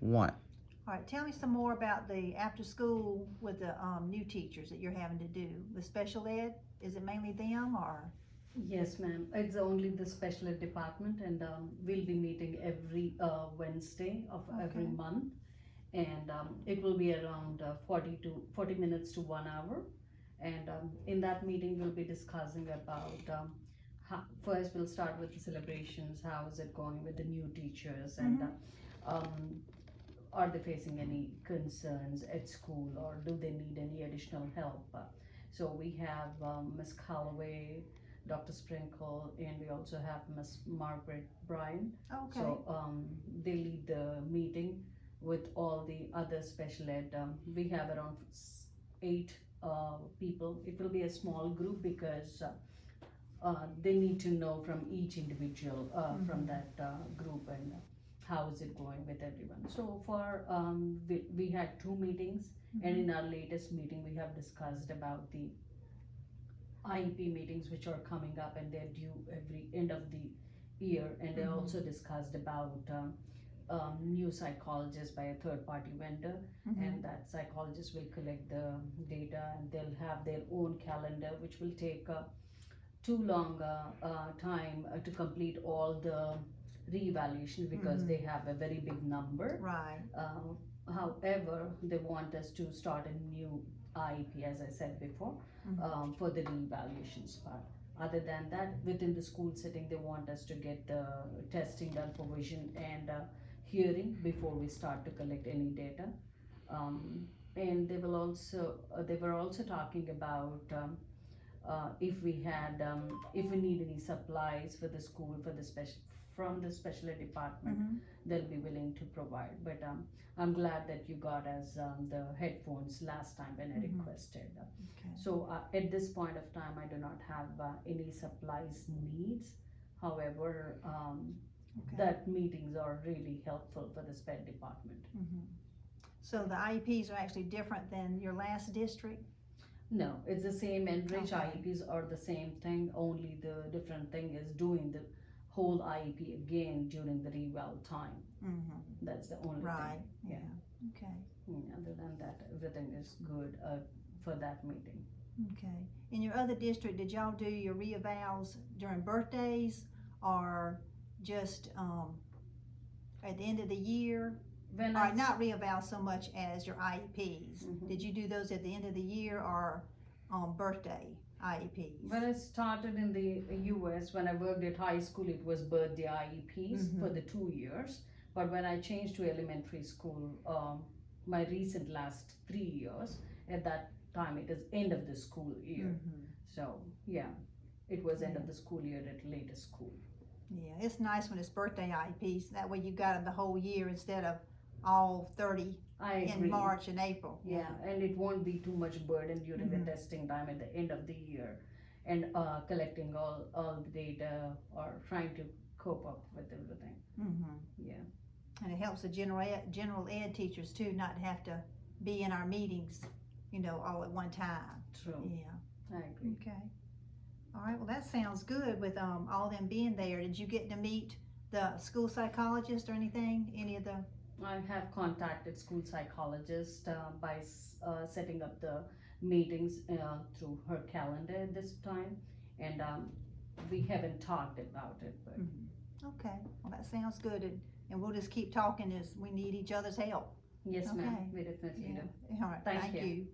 1. All right, tell me some more about the after school with the new teachers that you're having to do. The special ed, is it mainly them or? Yes, ma'am. It's only the special ed department, and we'll be meeting every Wednesday of every Okay. month, and it will be around 40 minutes to 1 hour. And in that meeting, we'll be discussing about first we'll start with the celebrations. How is it going with the new teachers, and are they facing any concerns at school, or do they need any additional help? So we have Miss Calloway, Dr. Sprinkle, and we also have Miss Margaret Bryan. Okay. So they lead the meeting with all the other special ed. We have around 8 people. It will be a small group because they need to know from each individual from that group, and how is it going with everyone. So far we had 2 meetings, and in our latest meeting we have discussed about the IEP meetings which are coming up, and they're due every end of the year, and they also discussed about new psychologist by a third party vendor, and that psychologist will collect the data, and they'll have their own calendar, which will take too long time to complete all the reevaluation because they have a very big number. Right. However, they want us to start a new IEP, as I said before, for the reevaluations part. Other than that, within the school setting, they want us to get the testing done for vision and hearing before we start to collect any data. And they were also talking about if we need any supplies for the school from the special ed department, they'll be willing to provide. But I'm glad that you got us the headphones last time when I requested. Okay. So at this point of time, I do not have any supplies needs. However, that meetings are really helpful for the SPED department. So the IEPs are actually different than your last district? No, it's the same. Enrich Okay. IEPs are the same thing, only the different thing is doing the whole IEP again during the reval time. That's the only Right. thing. Yeah. Okay. Other than that, everything is good for that meeting. Okay. In your other district, did y'all do your reevals during birthdays or just at the end of the year? When Or not reeval so much as your IEPs. Did you do those at the end of the year or on birthday IEPs? When I started in the US, when I worked at high school, it was birthday IEPs for the 2 years. But when I changed to elementary school, my recent last 3 years, at that time it is end of the school year. So yeah, it was end of the school year at latest school. Yeah, it's nice when it's birthday IEPs. That way you got them the whole year instead of all 30 I agree. in March and April. Yeah, and it won't be too much burden during the testing time at the end of the year, and collecting all the data or trying to cope up with everything. Yeah. And it helps the general ed teachers too, not to have to be in our meetings, all at one time. True. Yeah. I agree. Okay. All right. Well, that sounds good with all them being there. Did you get to meet the school psychologist or anything? Any of the? I have contacted school psychologist by setting up the meetings through her calendar this time, and we haven't talked about it. But Okay. Well, that sounds good, and we'll just keep talking as we need each other's help. yes, Okay. ma'am, we definitely do. All right. Thank Thank you. you.